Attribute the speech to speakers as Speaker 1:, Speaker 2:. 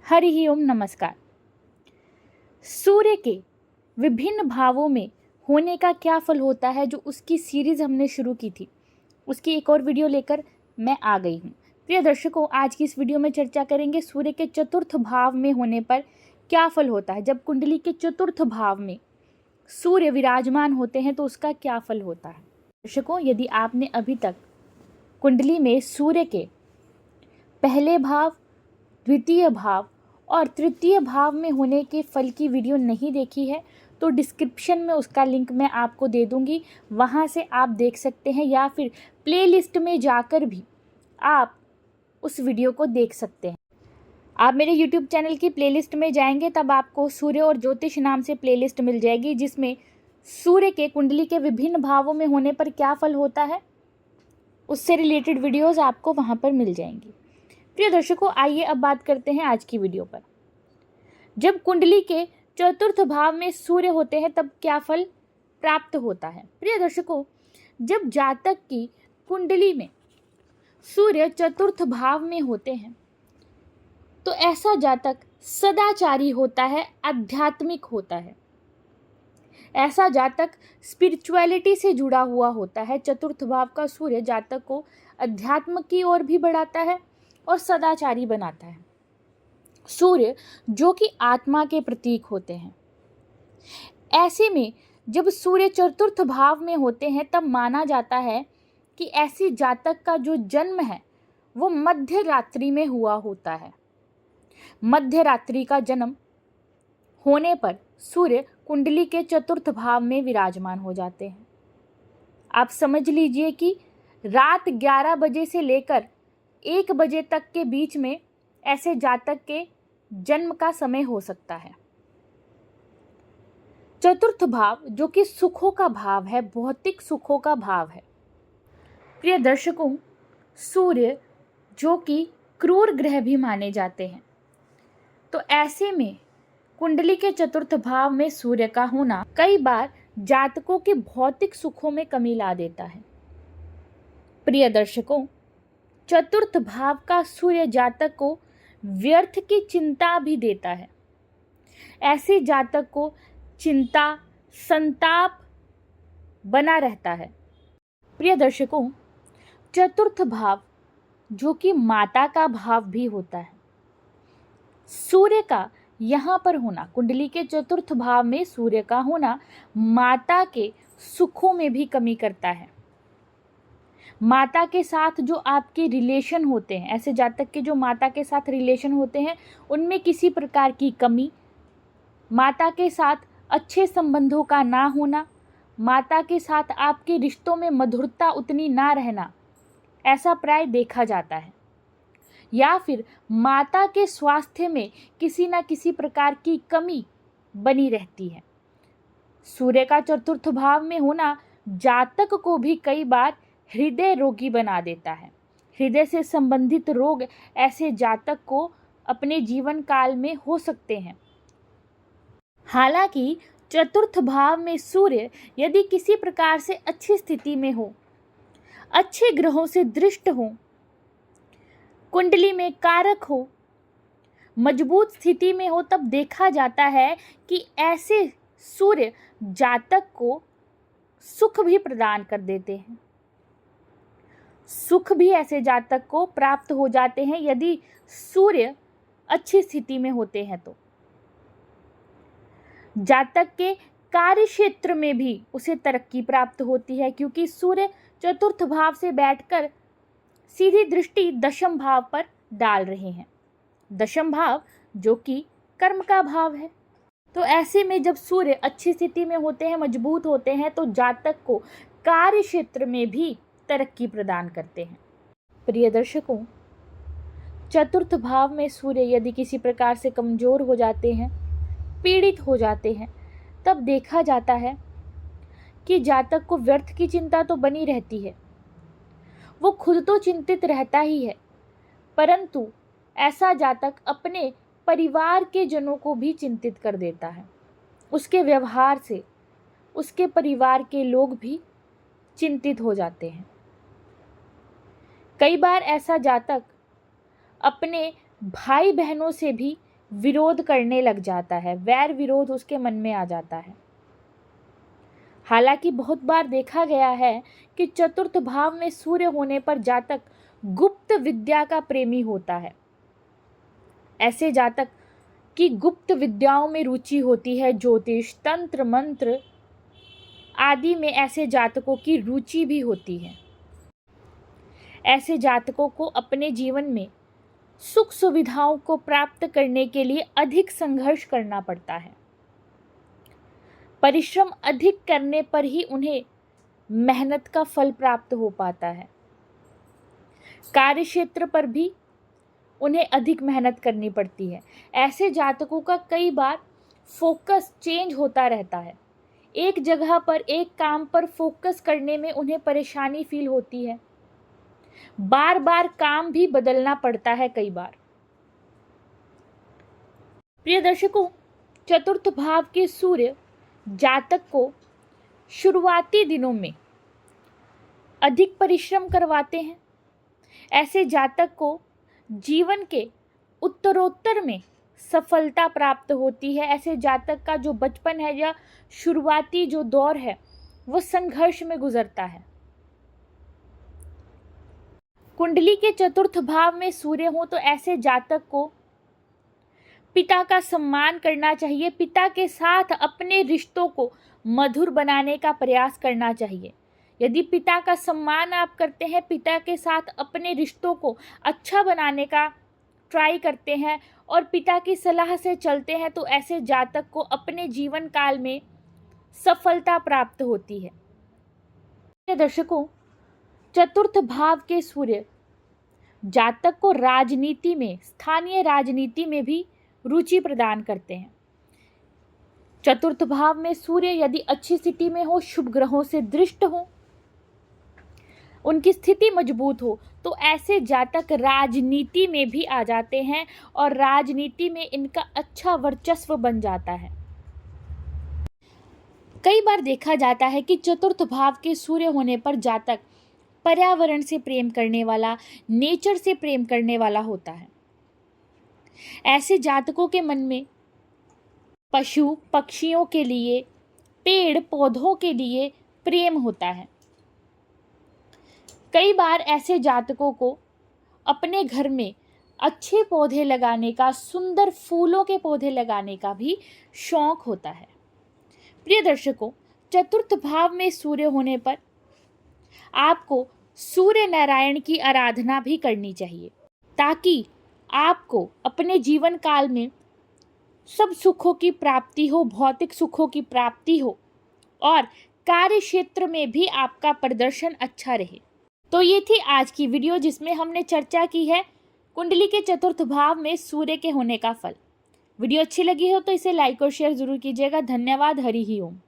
Speaker 1: हरि ओम नमस्कार। सूर्य के विभिन्न भावों में होने का क्या फल होता है, जो उसकी सीरीज हमने शुरू की थी, उसकी एक और वीडियो लेकर मैं आ गई हूँ। प्रिय दर्शकों, आज की इस वीडियो में चर्चा करेंगे सूर्य के चतुर्थ भाव में होने पर क्या फल होता है। जब कुंडली के चतुर्थ भाव में सूर्य विराजमान होते हैं तो उसका क्या फल होता है। दर्शकों, यदि आपने अभी तक कुंडली में सूर्य के पहले भाव, द्वितीय भाव और तृतीय भाव में होने के फल की वीडियो नहीं देखी है तो डिस्क्रिप्शन में उसका लिंक मैं आपको दे दूंगी, वहां से आप देख सकते हैं, या फिर प्लेलिस्ट में जाकर भी आप उस वीडियो को देख सकते हैं। आप मेरे YouTube चैनल की प्लेलिस्ट में जाएंगे तब आपको सूर्य और ज्योतिष नाम से प्लेलिस्ट मिल जाएगी, जिसमें सूर्य के कुंडली के विभिन्न भावों में होने पर क्या फल होता है उससे रिलेटेड वीडियोज़ आपको वहाँ पर मिल जाएंगी। प्रिय दर्शकों, आइए अब बात करते हैं आज की वीडियो पर। जब कुंडली के चतुर्थ भाव में सूर्य होते हैं तब क्या फल प्राप्त होता है। प्रिय दर्शकों, जब जातक की कुंडली में सूर्य चतुर्थ भाव में होते हैं तो ऐसा जातक सदाचारी होता है, आध्यात्मिक होता है। ऐसा जातक स्पिरिचुअलिटी से जुड़ा हुआ होता है। चतुर्थ भाव का सूर्य जातक को अध्यात्म की ओर भी बढ़ाता है और सदाचारी बनाता है। सूर्य जो कि आत्मा के प्रतीक होते हैं, ऐसे में जब सूर्य चतुर्थ भाव में होते हैं तब माना जाता है कि ऐसी जातक का जो जन्म है वो मध्य रात्रि में हुआ होता है। मध्य रात्रि का जन्म होने पर सूर्य कुंडली के चतुर्थ भाव में विराजमान हो जाते हैं। आप समझ लीजिए कि रात 11 बजे से लेकर 1 बजे तक के बीच में ऐसे जातक के जन्म का समय हो सकता है। चतुर्थ भाव जो कि सुखों का भाव है, भौतिक सुखों का भाव है। प्रिय दर्शकों, सूर्य जो कि क्रूर ग्रह भी माने जाते हैं, तो ऐसे में कुंडली के चतुर्थ भाव में सूर्य का होना कई बार जातकों के भौतिक सुखों में कमी ला देता है। प्रिय दर्शकों, चतुर्थ भाव का सूर्य जातक को व्यर्थ की चिंता भी देता है। ऐसे जातक को चिंता, संताप बना रहता है। प्रिय दर्शकों, चतुर्थ भाव जो कि माता का भाव भी होता है, सूर्य का यहाँ पर होना, कुंडली के चतुर्थ भाव में सूर्य का होना माता के सुखों में भी कमी करता है। माता के साथ जो आपके रिलेशन होते हैं, ऐसे जातक के जो माता के साथ रिलेशन होते हैं उनमें किसी प्रकार की कमी, माता के साथ अच्छे संबंधों का ना होना, माता के साथ आपके रिश्तों में मधुरता उतनी ना रहना, ऐसा प्राय देखा जाता है। या फिर माता के स्वास्थ्य में किसी न किसी प्रकार की कमी बनी रहती है। सूर्य का चतुर्थ भाव में होना जातक को भी कई बार हृदय रोगी बना देता है। हृदय से संबंधित रोग ऐसे जातक को अपने जीवन काल में हो सकते हैं। हालांकि चतुर्थ भाव में सूर्य यदि किसी प्रकार से अच्छी स्थिति में हो, अच्छे ग्रहों से दृष्ट हो, कुंडली में कारक हो, मजबूत स्थिति में हो, तब देखा जाता है कि ऐसे सूर्य जातक को सुख भी प्रदान कर देते हैं। सुख भी ऐसे जातक को प्राप्त हो जाते हैं यदि सूर्य अच्छी स्थिति में होते हैं तो। जातक के कार्य क्षेत्र में भी उसे तरक्की प्राप्त होती है, क्योंकि सूर्य चतुर्थ भाव से बैठकर सीधी दृष्टि दशम भाव पर डाल रहे हैं। दशम भाव जो कि कर्म का भाव है। तो ऐसे में जब सूर्य अच्छी स्थिति में होते हैं, मजबूत होते हैं, तो जातक को कार्य क्षेत्र में भी तरक्की प्रदान करते हैं। प्रिय दर्शकों, चतुर्थ भाव में सूर्य यदि किसी प्रकार से कमजोर हो जाते हैं, पीड़ित हो जाते हैं, तब देखा जाता है कि जातक को व्यर्थ की चिंता तो बनी रहती है। वो खुद तो चिंतित रहता ही है, परंतु ऐसा जातक अपने परिवार के जनों को भी चिंतित कर देता है। उसके व्यवहार से उसके परिवार के लोग भी चिंतित हो जाते हैं। कई बार ऐसा जातक अपने भाई बहनों से भी विरोध करने लग जाता है, वैर विरोध उसके मन में आ जाता है। हालांकि बहुत बार देखा गया है कि चतुर्थ भाव में सूर्य होने पर जातक गुप्त विद्या का प्रेमी होता है। ऐसे जातक की गुप्त विद्याओं में रुचि होती है, ज्योतिष, तंत्र, मंत्र आदि में ऐसे जातकों की रुचि भी होती है। ऐसे जातकों को अपने जीवन में सुख सुविधाओं को प्राप्त करने के लिए अधिक संघर्ष करना पड़ता है। परिश्रम अधिक करने पर ही उन्हें मेहनत का फल प्राप्त हो पाता है। कार्य क्षेत्र पर भी उन्हें अधिक मेहनत करनी पड़ती है। ऐसे जातकों का कई बार फोकस चेंज होता रहता है। एक जगह पर, एक काम पर फोकस करने में उन्हें परेशानी फील होती है। बार बार काम भी बदलना पड़ता है कई बार। प्रिय दर्शकों, चतुर्थ भाव के सूर्य जातक को शुरुआती दिनों में अधिक परिश्रम करवाते हैं। ऐसे जातक को जीवन के उत्तरोत्तर में सफलता प्राप्त होती है। ऐसे जातक का जो बचपन है या शुरुआती जो दौर है वो संघर्ष में गुजरता है। कुंडली के चतुर्थ भाव में सूर्य हो तो ऐसे जातक को पिता का सम्मान करना चाहिए। पिता के साथ अपने रिश्तों को मधुर बनाने का प्रयास करना चाहिए। यदि पिता का सम्मान आप करते हैं, पिता के साथ अपने रिश्तों को अच्छा बनाने का ट्राई करते हैं और पिता की सलाह से चलते हैं तो ऐसे जातक को अपने जीवन काल में सफलता प्राप्त होती है। दर्शकों, चतुर्थ भाव के सूर्य जातक को राजनीति में, स्थानीय राजनीति में भी रुचि प्रदान करते हैं। चतुर्थ भाव में सूर्य यदि अच्छी स्थिति में हो, शुभ ग्रहों से दृष्ट हो, उनकी स्थिति मजबूत हो तो ऐसे जातक राजनीति में भी आ जाते हैं और राजनीति में इनका अच्छा वर्चस्व बन जाता है। कई बार देखा जाता है कि चतुर्थ भाव के सूर्य होने पर जातक पर्यावरण से प्रेम करने वाला, नेचर से प्रेम करने वाला होता है। ऐसे जातकों के मन में पशु पक्षियों के लिए, पेड़ पौधों के लिए प्रेम होता है। कई बार ऐसे जातकों को अपने घर में अच्छे पौधे लगाने का, सुंदर फूलों के पौधे लगाने का भी शौक होता है। प्रिय दर्शकों, चतुर्थ भाव में सूर्य होने पर आपको सूर्य नारायण की आराधना भी करनी चाहिए ताकि आपको अपने जीवन काल में सब सुखों की प्राप्ति हो, भौतिक सुखों की प्राप्ति हो और कार्य क्षेत्र में भी आपका प्रदर्शन अच्छा रहे। तो ये थी आज की वीडियो जिसमें हमने चर्चा की है कुंडली के चतुर्थ भाव में सूर्य के होने का फल। वीडियो अच्छी लगी हो तो इसे लाइक और शेयर जरूर कीजिएगा। धन्यवाद। हरि ही ओम।